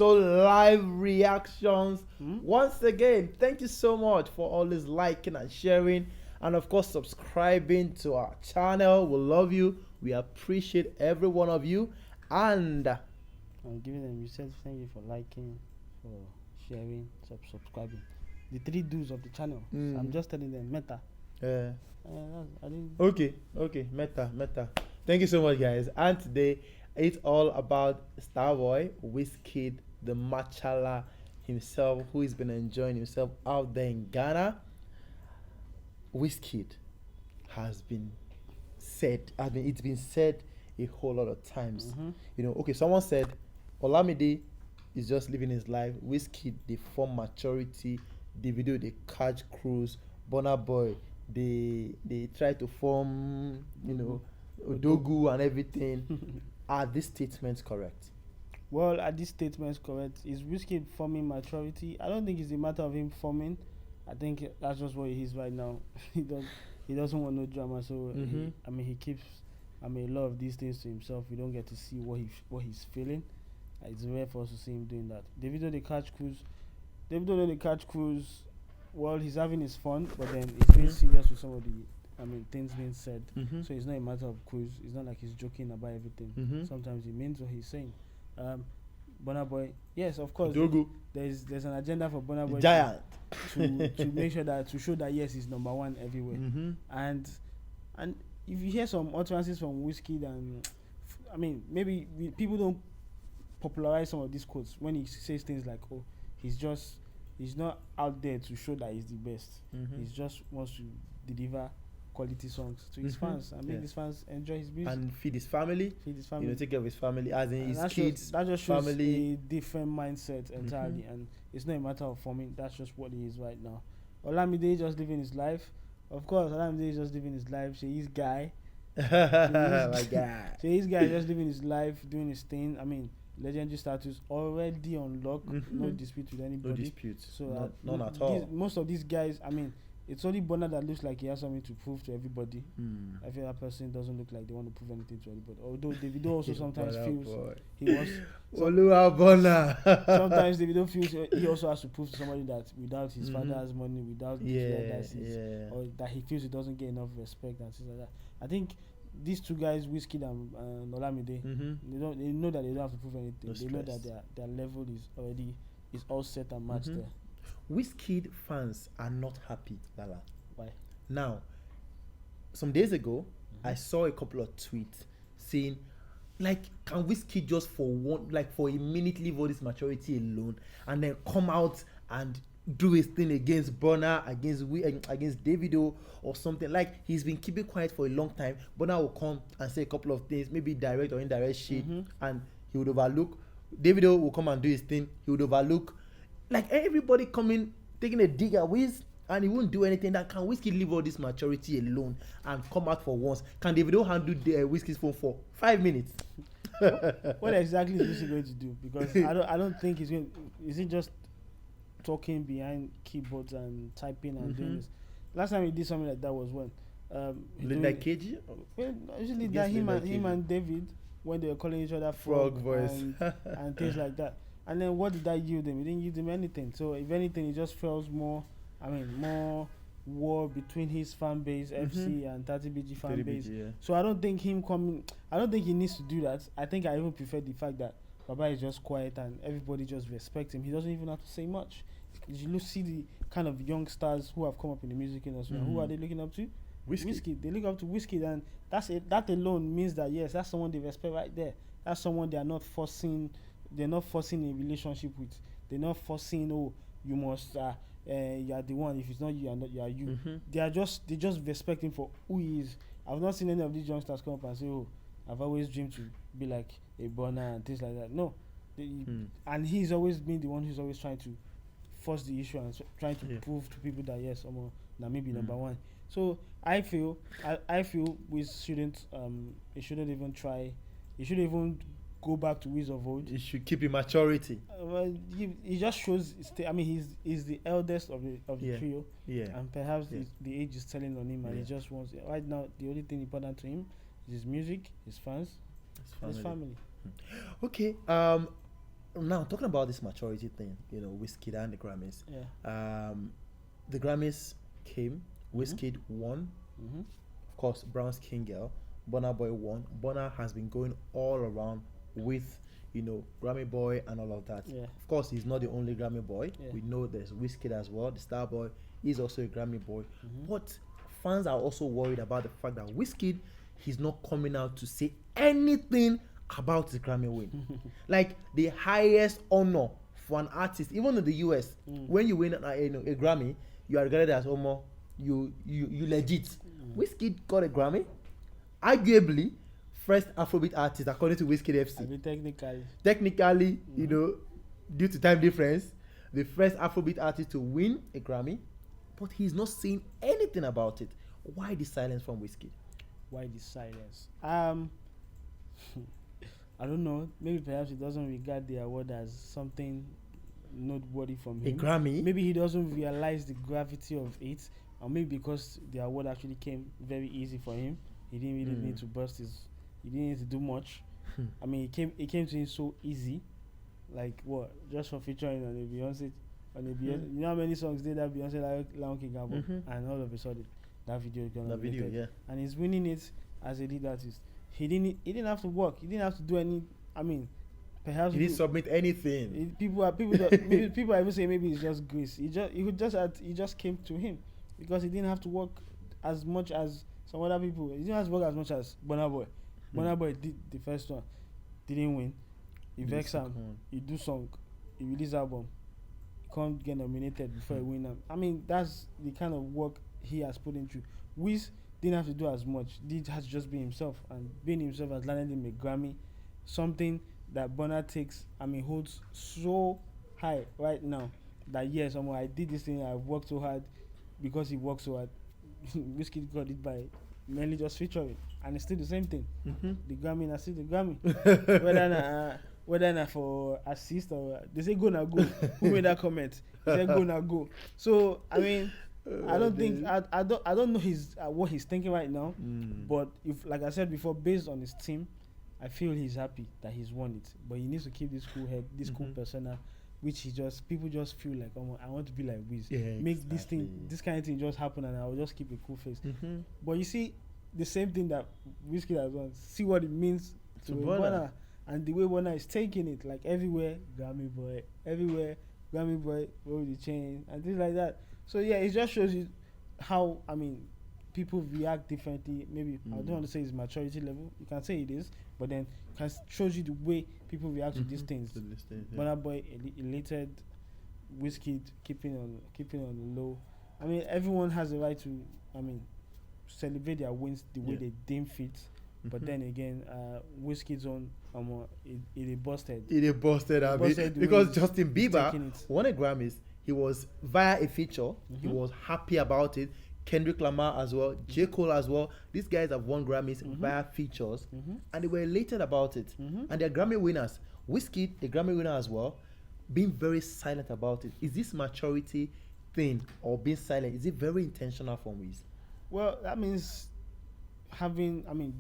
to live reactions. Once again, thank you so much for always liking and sharing, and of course, subscribing to our channel. We love you. We appreciate every one of you. And I'm giving them. You said thank you for liking, for sharing, subscribing. The three do's of the channel. So I'm just telling them meta. I didn't. okay, meta. Thank you so much, guys. And today, it's all about Starboy, Wizkid, the Machala himself, who has been enjoying himself out there in Ghana. Wizkid has been said. I mean, it's been said a whole lot of times. Okay, someone said Olamide is just living his life. Wizkid, they form maturity. The video, they catch cruise. Burna Boy, they try to form, Odogu and everything. Are these statements correct? Well, are these statements correct? Is Wizkid forming maturity? I don't think it's a matter of him forming. I think that's just what he is right now. He doesn't want no drama. So he keeps a lot of these things to himself. We don't get to see what he's feeling. It's rare for us to see him doing that. Davido the catch cruise. Well, he's having his fun, but then he's being serious with some of the things being said. So it's not a matter of cruise. It's not like he's joking about everything. Sometimes he means what he's saying. Burna Boy, yes, of course. There's an agenda for Burna Boy Giant. to make sure that, to show that yes, he's number one everywhere. And if you hear some utterances from Wizkid, and maybe people don't popularize some of these quotes when he says things like, "Oh, he's not out there to show that he's the best. He just wants to deliver quality songs to his fans and make his fans enjoy his music and feed his family. Take care of his family, as in his kids. That just shows family. a different mindset entirely, and it's not a matter of forming. That's just what he is right now. Olamide just living his life. Of course, Olamide is just living his life. She's guy. My God. She's guy just living his life, doing his thing. Legendary status already on lock. No dispute with anybody. No dispute. So none at all. Most of these guys, it's only Burna that looks like he has something to prove to everybody. I feel that person doesn't look like they want to prove anything to anybody. Although Davido also sometimes feels he wants. Sometimes Davido feels he also has to prove to somebody that without his father's money, without or that he feels he doesn't get enough respect and things like that. I think these two guys, Wizkid and Olamide, they know that they don't have to prove anything. They know that their level is all set and matched there. Wizkid fans are not happy, Lala. Why? Now, some days ago, I saw a couple of tweets saying, can Wizkid just for a minute leave all this maturity alone and then come out and do his thing against Burna, against Davido or something? Like, he's been keeping quiet for a long time. Burna will come and say a couple of things, maybe direct or indirect shit, and he would overlook. Davido will come and do his thing, he would overlook. Like, everybody coming, taking a dig at Wiz, and he won't do anything. That can Wizkid leave all this maturity alone and come out for once? Can Davido handle the Wizkid's phone for 5 minutes? What exactly is Wizkid going to do? Because I don't think he's going. Is he just talking behind keyboards and typing and doing this? Last time he did something like that was when Linda KG? Usually that him and David, when they were calling each other frog voice and things like that. And then what did that yield them? It didn't yield them anything. So if anything, it just feels more war between his fan base, FC, and 30BG fan base. So I don't think I don't think he needs to do that. I think I even prefer the fact that Baba is just quiet and everybody just respects him. He doesn't even have to say much. You see the kind of young stars who have come up in the music industry. Who are they looking up to? Wizkid. They look up to Wizkid, and that alone means that yes, that's someone they respect right there. That's someone they are not forcing. They're not forcing a relationship with. They're not forcing, you must you are the one. If it's not you, you are you. They just respect him for who he is. I've not seen any of these youngsters come up and say, I've always dreamed to be like a Burna and things like that. No. And he's always been the one who's always trying to force the issue and trying to prove to people that yes, maybe number one. So I feel we shouldn't he shouldn't even try. He shouldn't even go back to Wiz of old. He should keep immaturity. Well, he just shows. He's the eldest of the trio. Yeah. And perhaps the age is telling on him, and he just wants. Right now, the only thing important to him is his music, his fans, his family. Okay. Now talking about this maturity thing, Wizkid and the Grammys. Yeah. The Grammys came. Mhm. Wizkid won. Mhm. Of course, Brown's King Girl. Burna Boy won. Burna has been going all around with Grammy Boy and all of that. Yeah. Of course, he's not the only Grammy Boy. Yeah. We know there's Wizkid as well. The Starboy is also a Grammy Boy. Mhm. But fans are also worried about the fact that Wizkid, he's not coming out to say anything about his Grammy win. Like the highest honor for an artist, even in the US, when you win a Grammy, you are regarded as you legit. Wizkid got a Grammy, arguably first Afrobeat artist according to Wizkid FC. I mean, Technically, due to time difference, the first Afrobeat artist to win a Grammy, but he's not saying anything about it. Why the silence from Wizkid? Why the silence? I don't know. Maybe perhaps he doesn't regard the award as something noteworthy from A him. Grammy? Maybe he doesn't realize the gravity of it, or maybe because the award actually came very easy for him. He didn't really need to burst his. He didn't need to do much. I mean, it came to him so easy, like what? Just for featuring on a Beyonce, You know how many songs did that Beyonce like Lion King album, and all of a sudden that video is gonna be yeah. and he's winning it as a lead artist. He didn't have to work. He didn't have to do any. I mean, perhaps He didn't submit anything. people are even saying maybe it's just grace. He just came to him because he didn't have to work as much as some other people. He didn't have to work as much as Burna Boy. Burna Boy did the first one, didn't win. He vex him. He do song, he release album, he can't get nominated before he win. I mean, that's the kind of work he has put into. Wiz didn't have to do as much. He has to just be himself, and being himself has landed him a Grammy, something that Burna holds so high right now. That yes, I did this thing. I worked so hard because he worked so hard. Wizkid got it by mainly just featuring, and it's still the same thing. The Grammy, and still the Grammy. whether not for assist or they say go now go. Who made that comment? He said go now go. So I mean, I don't think I don't know what he's thinking right now. But if, like I said before, based on his team, I feel he's happy that he's won it. But he needs to keep this cool head, this cool persona, which people just feel like, oh, I want to be like Wiz. Yeah, Make this kind of thing just happen, and I'll just keep a cool face. But you see, the same thing that Wizkid has done. See what it means to Burna, and the way Burna is taking it, like everywhere, Grammy boy, roll the chain, and things like that. So yeah, it just shows you how people react differently. Maybe I don't want to say it's maturity level. You can say it is, but then it shows you the way people react to these things. Burna Boy elated, Wizkid keeping on the low. I mean, everyone has the right to celebrate their wins the way they deem fit. But then again, Wizkid's on it busted. Because Justin Bieber won a Grammys. He was via a feature. He was happy about it. Kendrick Lamar as well, J. Cole as well. These guys have won Grammys via features, and they were elated about it. And they're Grammy winners. Wizkid, the Grammy winner as well, being very silent about it. Is this maturity thing or being silent? Is it very intentional from Wiz? Well, that means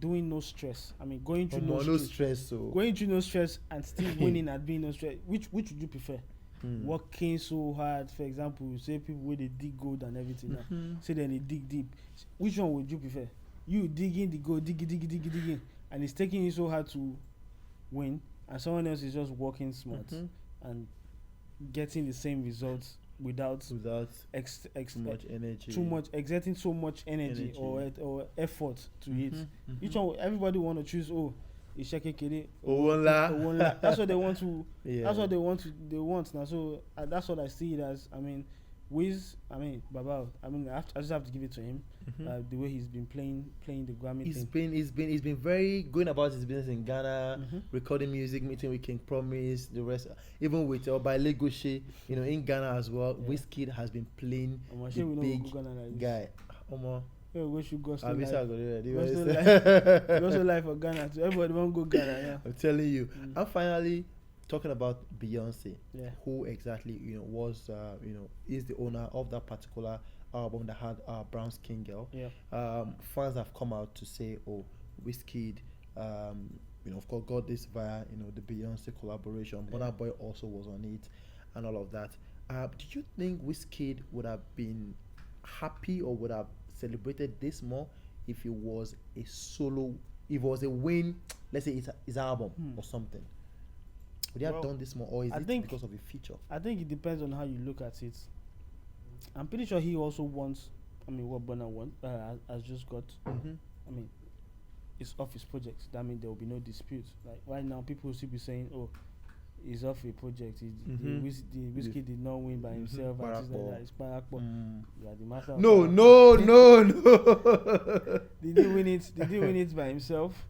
doing no stress. Going through no stress. Going through no stress and still winning at being no stress. Which would you prefer? Working so hard, for example, you say people where they dig gold and everything now. Say then they dig deep. Which one would you prefer? You digging the gold, digging, and it's taking you so hard to win, and someone else is just working smart and getting the same results without too much energy, exerting so much energy. Or effort to it. Which one? Everybody want to choose. That's what they want to. That's what they want now. So that's what I see it as. Wiz. Baba. I just have to give it to him. The way he's been playing the Grammy thing. He's been very going about his business in Ghana, recording music, meeting with King Promise, the rest, even with by Legoshi, in Ghana as well. Yeah. Wizkid has been playing the big guy. We should go also live for Ghana. So everybody want to go Ghana. Yeah. I'm telling you. And finally, talking about Beyonce, who exactly was is the owner of that particular album that had Brown's King Girl. Fans have come out to say, "Oh, Wizkid of course, got this via the Beyonce collaboration. Yeah. Burna Boy also was on it, and all of that. Do you think Wizkid would have been happy or would have celebrated this more if it was a solo, if it was a win, let's say it's his album or something? Would he have Well, done this more, or is I it think- because of a feature? I think it depends on how you look at it. I'm pretty sure he also wants. I mean, what Burna has just got. Mm-hmm. I mean, it's off his project. That means there will be no dispute. Like right now, people will still be saying, "Oh, he's off a project. The Wizkid did not win by himself." And things like that. It's Parakpo. You are the master. Of No, Parakpo. no, no. Did he win it? Did he win it by himself?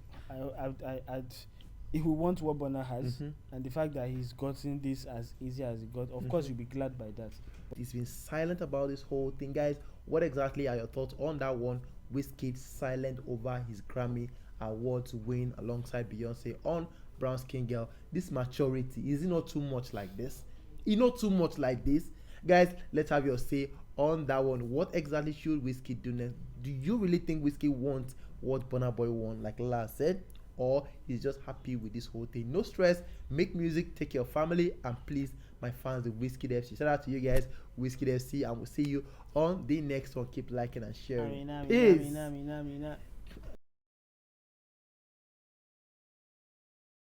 If we want what Burna has, and the fact that he's gotten this as easy as he got, of course you'll be glad by that. He's been silent about this whole thing, guys. What exactly are your thoughts on that one? Wizkid silent over his Grammy Awards win alongside Beyonce on Brown Skin Girl. This maturity, is it not too much like this? Is not too much like this? Guys, let's have your say on that one. What exactly should Wizkid do next? Do you really think Wizkid wants what Burna Boy won, like Lala said? Or he's just happy with this whole thing? No stress, make music, take care of family, and please, my fans, the Wizkid FC. Shout out to you guys, Wizkid FC, and we'll see you on the next one. Keep liking and sharing. Peace.